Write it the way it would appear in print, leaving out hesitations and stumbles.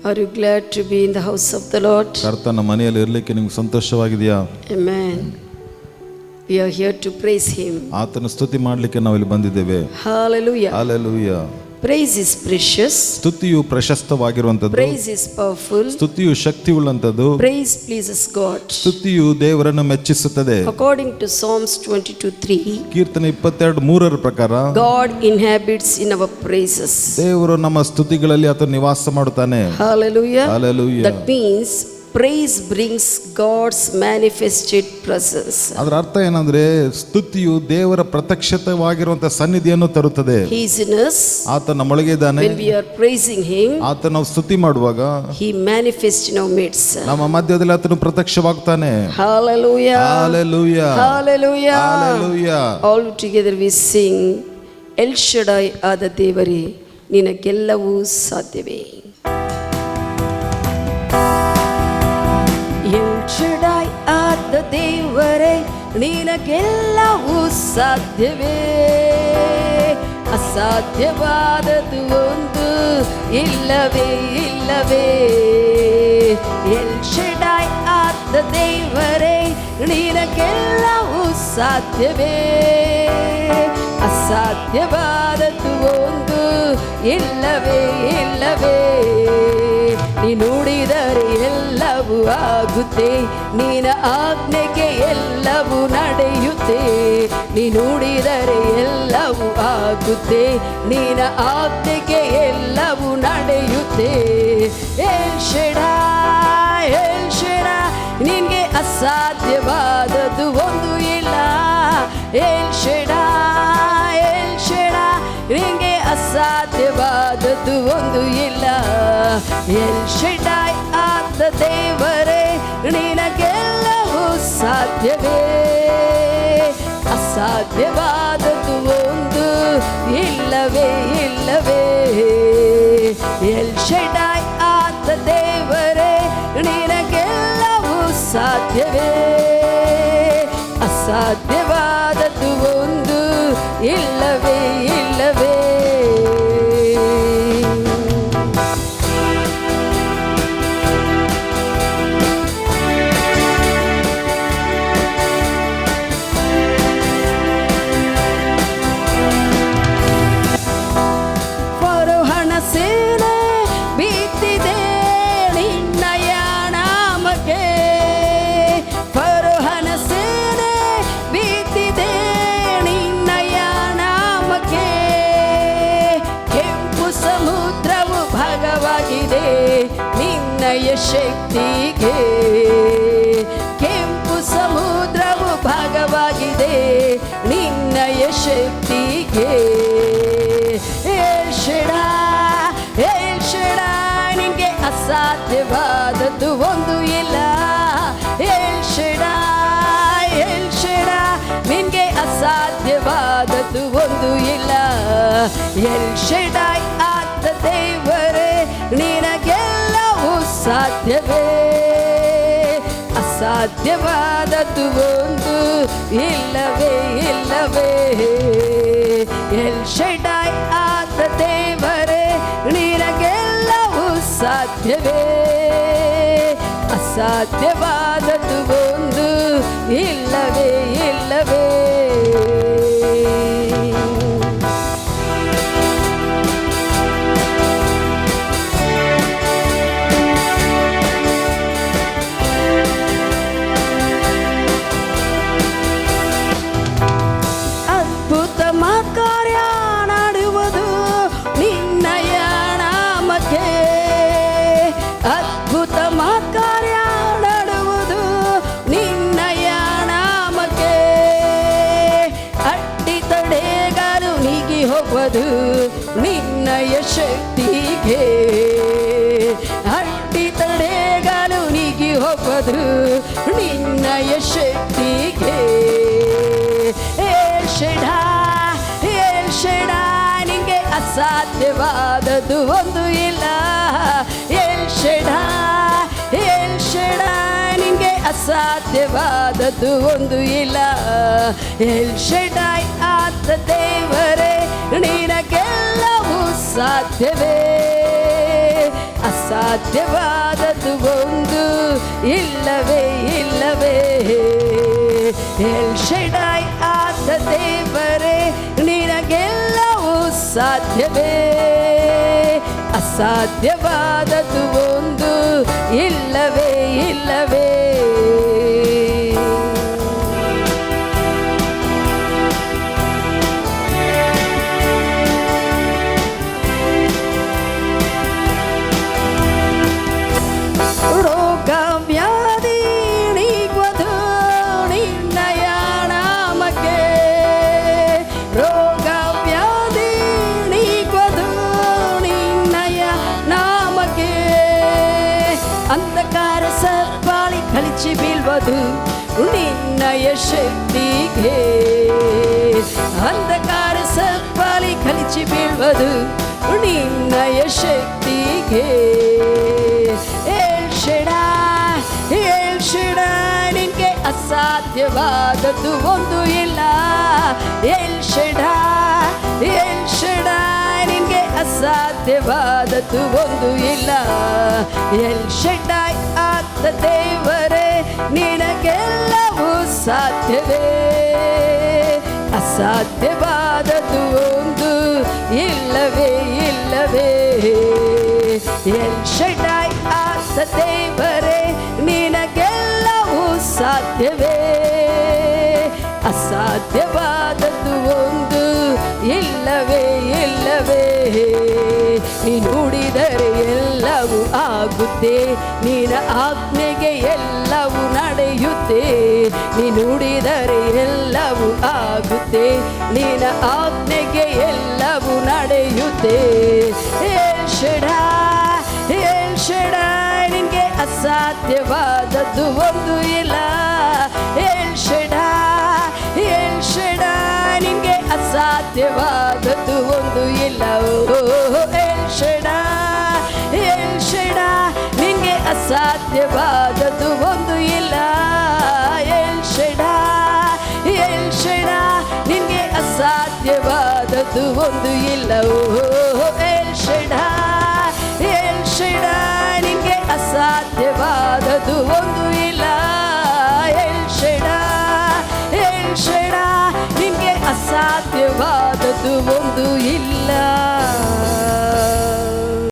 Are you glad to be in the house of the Lord? ಕರ್ತನ ಮನೆಯಲ್ಲಿ ಇರಲಿಕ್ಕೆ ನಿಮಗೆ ಸಂತೋಷವಾಗಿದೆಯಾ? Amen. We are here to praise him. ಆತನ ಸ್ತುತಿ ಮಾಡಲಿಕ್ಕೆ ನಾವು ಇಲ್ಲಿ ಬಂದಿದ್ದೇವೆ. Hallelujah. Hallelujah. Praise is precious. ಸ್ತುತಿಯು ಪ್ರಶಸ್ತವಾಗಿರುವಂತದ್ದು. Praise is powerful. ಸ್ತುತಿಯು ಶಕ್ತಿಯುಳ್ಳಂತದ್ದು. Praise pleases God. ಸ್ತುತಿಯು ದೇವರನ್ನು ಮೆಚ್ಚಿಸುತ್ತದೆ. According to Psalms 22:3, ಕೀರ್ತನೆ 22:3 ಪ್ರಕಾರ God inhabits in our praises. ದೇವರು ನಮ್ಮ ಸ್ತುತಿಗಳಲ್ಲಿ ಆತ ನಿವಾಸ ಮಾಡುತ್ತಾನೆ. Hallelujah. Hallelujah. That means praise brings God's manifested presence. ಅದರ ಅರ್ಥ ಏನಂದ್ರೆ ಸ್ತುತಿಯು ದೇವರ ಪ್ರತ್ಯಕ್ಷವಾಗಿರುವಂತಹ ಸನ್ನಿಧಿಯನ್ನು ತರುತ್ತದೆ. He is in us. ಆತ ನಮ್ಮೊಳಗೆ ಇದ್ದಾನೆ. When we are praising him, ಆತ ನಾವು ಸ್ತುತಿ ಮಾಡುವಾಗ he manifests in our midst. ನಮ್ಮ ಮಧ್ಯದಲ್ಲಿ ಆತನು ಪ್ರತ್ಯಕ್ಷವಾಗ್ತಾನೆ. Hallelujah. Hallelujah. Hallelujah. Hallelujah. All together we sing, El Shaddai ಆದ ದೇವರೇ ನಿನಗೆಲ್ಲವೂ ಸಾಧ್ಯವೇ. El Shaddai ಆದ ದೇವರೇ ನಿನಗೆಲ್ಲವೂ ಸಾಧ್ಯವೇ. ಅಸಾಧ್ಯವಾದದ್ದು ಒಂದು ಇಲ್ಲವೇ ಇಲ್ಲವೇ. El Shaddai ಆದ ದೇವರೇ ನಿನಗೆಲ್ಲವೂ ಸಾಧ್ಯವೇ. ಅಸಾಧ್ಯವಾದದ್ದು ಒಂದು ಇಲ್ಲವೇ ಇಲ್ಲವೇ. ನೀ ನುಡಿದರೆ ಎಲ್ಲವೂ ಆಗುತ್ತೆ, ನಿನ್ನ ಆಜ್ಞೆಗೆ ಎಲ್ಲವೂ ನಡೆಯುತ್ತೆ. ನೀ ನುಡಿದರೆ ಎಲ್ಲವೂ ಆಗುತ್ತೆ, ನಿನ್ನ ಆಜ್ಞೆಗೆ ಎಲ್ಲವೂ ನಡೆಯುತ್ತೆ. ಎಲ್ ಶೆಡಾಯ್, ಎಲ್ ಶೆಡಾಯ್ ನಿನ್ಗೆ ಅಸಾಧ್ಯವಾದದ್ದು ಒಂದು ಇಲ್ಲ. ಎಲ್ ಶೆಡಾಯ್, ಎಲ್ ಶೆಡಾಯ್ ನಿನ್ಗೆ ಅಸಾಧ್ಯವಾದದ್ದು ಒಂದು ಇಲ್ಲ. ಎಲ್ ಶೆಡಾಯ್ ಆದ ದೇವರೇ ನಿನಗೆಲ್ಲವೂ ಸಾಧ್ಯವೇ. ಅಸಾಧ್ಯವಾದದ್ದು ಒಂದು ಇಲ್ಲವೇ ಇಲ್ಲವೇ. ಎಲ್ ಶೆಡಾಯ್ ಆದ ದೇವರೇ ನಿನಗೆಲ್ಲವೂ ಸಾಧ್ಯವೇ. ಅಸಾಧ್ಯವಾದದ್ದು ಒಂದು ಇಲ್ಲವೇ ಇಲ್ಲವೇ. ಫರೋಹನ ಸೇನೆ ಬೀಗ್ತಿದೆ ನಿನ್ನಯ ನಾಮಕ್ಕೆ. ಫರೋಹನ ಸೇನೆ ಬೀಗ್ತಿದೆ ನಿನ್ನಯ ನಾಮಕ್ಕೆ. ಕೆಂಪು ಸಮುದ್ರವು ಭಾಗವಾಗಿದೆ ನಿನ್ನಯ ಶಕ್ತಿಗೆ. ಕೆಂಪು ಸಮುದ್ರವು ಭಾಗವಾಗಿದೆ ನಿನ್ನಯ ಶಕ್ತಿಗೆ. ಎಲ್ ಶೆಡಾಯ್, ಎಲ್ ಶೆಡಾಯ್ ನಿನ್ಗೆ ಅಸಾಧ್ಯವಾದದ್ದು ಒಂದು ಇಲ್ಲ. ಎಲ್ ಶೆಡಾಯ್, ಎಲ್ ಶೆಡಾಯ್ ನಿನ್ಗೆ ಅಸಾಧ್ಯವಾದದ್ದು ಒಂದು ಇಲ್ಲ. ಎಲ್ ಶೆಡಾಯ್ ಆದ ದೇವರೇ ನಿನಗೆಲ್ಲವೂ ಸಾಧ್ಯವೇ. ಅಸಾಧ್ಯವಾದದ್ದು ಒಂದು ಇಲ್ಲವೇ ಇಲ್ಲವೇ. ಎಲ್ ಶೆಡಾಯ್ ಆದ ದೇವರೇ ನಿನಗೆಲ್ಲವೂ ಸಾಧ್ಯವೇ. ಅಸಾಧ್ಯವಾದದ್ದು ಒಂದು ಇಲ್ಲವೇ ಇಲ್ಲವೇ. ಅದ್ಭುತ ಕಾರ್ಯ ಮಾಡುವುದು ನಿನ್ನಯ ನಾಮಕ್ಕೆ. ಅದ್ಭುತ ಕಾರ್ಯ ಮಾಡುವುದು ನಿನ್ನಯ ನಾಮಕ್ಕೆ. ಅಡ್ಡಿ ತಡೆಗಾರು ನೀಗಿ ಹೋಗುವುದು ನಿನ್ನಯ ಶಕ್ತಿಗೆ. ಅಡ್ಡಿ ತಡೆಗಾಲು ನೀಗಿ ಹೋಗುವುದು ನಿನ್ನಯ ಶಕ್ತಿಗೆ. ಎಲ್ ಶೆಡಾಯ್, ಎಲ್ ಶೆಡಾಯ್ ನಿಂಗೆ ಅಸಾಧ್ಯವಾದದ್ದು ಒಂದು ಇಲ್ಲ. ಎಲ್ ಶೆಡಾಯ್, ಎಲ್ ಶೆಡಾಯ್ ನಿಂಗೆ ಅಸಾಧ್ಯವಾದದ್ದು ಒಂದು ಇಲ್ಲ. ಎಲ್ ಶೆಡಾಯ್ ಆದ ದೇವರೇ ನಿನಗೆಲ್ಲವೂ ಸಾಧ್ಯವೇ. ಅಸಾಧ್ಯವಾದದ್ದು ಒಂದು ಇಲ್ಲವೇ ಇಲ್ಲವೇ. ಎಲ್ ಶೆಡೈ ಆದ ದೇವರೇ ನಿನಗೆಲ್ಲವೂ ಸಾಧ್ಯವೇ. ಅಸಾಧ್ಯವಾದದ್ದು ಒಂದು ಇಲ್ಲವೇ ಇಲ್ಲವೇ. ರೋಗ ವ್ಯಾಧಿ ನೀಗುವುದು ನಿನ್ನಯ ನಾಮಕ್ಕೆ. ರೋಗ ವ್ಯಾಧಿ ನೀಗುವುದು ನಿನ್ನಯ ನಾಮಕ್ಕೆ. ಅಂಧಕಾರ ಸರ್ಪಾಳಿ ಕಳಿಚಿ ಬೀಳ್ವುದು ನಿನ್ನಯ ಶಕ್ತಿಗೆ. ಅಂಧಕಾರ ಸರ್ಪಾಳಿ ಕಳಿಚಿ ಬೀಳ್ವುದು ನಿನ್ನಯ ಶಕ್ತಿಗೆ. ಎಲ್ ಶೆಡೈ ನಿನ್ಗೆ ಅಸಾಧ್ಯವಾದದ್ದು ಒಂದು ಇಲ್ಲ. ಎಲ್ ಶೆಡೈ ನಿನ್ಗೆ ಅಸಾಧ್ಯವಾದದ್ದು ಒಂದು ಇಲ್ಲ. ಎಲ್ ಶೆಡೈ ಆದ ದೇವರೇ ನಿನಗೆಲ್ಲವೂ ಸಾಧ್ಯವೇ. ಅಸಾಧ್ಯವಾದದ್ದು ಒಂದು ಇಲ್ಲವೇ ಇಲ್ಲವೇ. ಎಲ್ ಶೆಡೈ ಆದ ದೇವರೇ ನಿನಗೆಲ್ಲವೂ ಸಾಧ್ಯವೇ. ಅಸಾಧ್ಯವಾದದ್ದು ಒಂದು ಇಲ್ಲವೇ ಇಲ್ಲವೇ. ನೀ ನುಡಿದರೆ ಎಲ್ಲವೂ ಆಗುತ್ತೆ, ನಿನ್ನ ಆಜ್ಞೆಗೆ ಎಲ್ಲವೂ ನಡೆಯುತ್ತೆ. ನೀ ನುಡಿದರೆ ಎಲ್ಲವೂ ಆಗುತ್ತೆ, ನಿನ್ನ ಆಜ್ಞೆಗೆ ಎಲ್ಲವೂ ನಡೆಯುತ್ತೆ. ಎಲ್ ಶೆಡೈ ನಿನ್ಗೆ ಅಸಾಧ್ಯವಾದದ್ದು ಒಂದು ಇಲ್ಲ. ಎಲ್ ಶೆಡೈ ನಿನ್ಗೆ ಅಸಾಧ್ಯವಾದದ್ದು ಒಂದು ಇಲ್ಲ. ಎಲ್ ಶೆಡೈ ನಿನ್ಗೆ ಅಸಾಧ್ಯವಾದದ್ದು ಒಂದು ಇಲ್ಲ. ಎಲ್ ಶೆಡೈ ನಿನ್ಗೆ ಅಸಾಧ್ಯವಾದದ್ದು ಒಂದು ಇಲ್ಲ.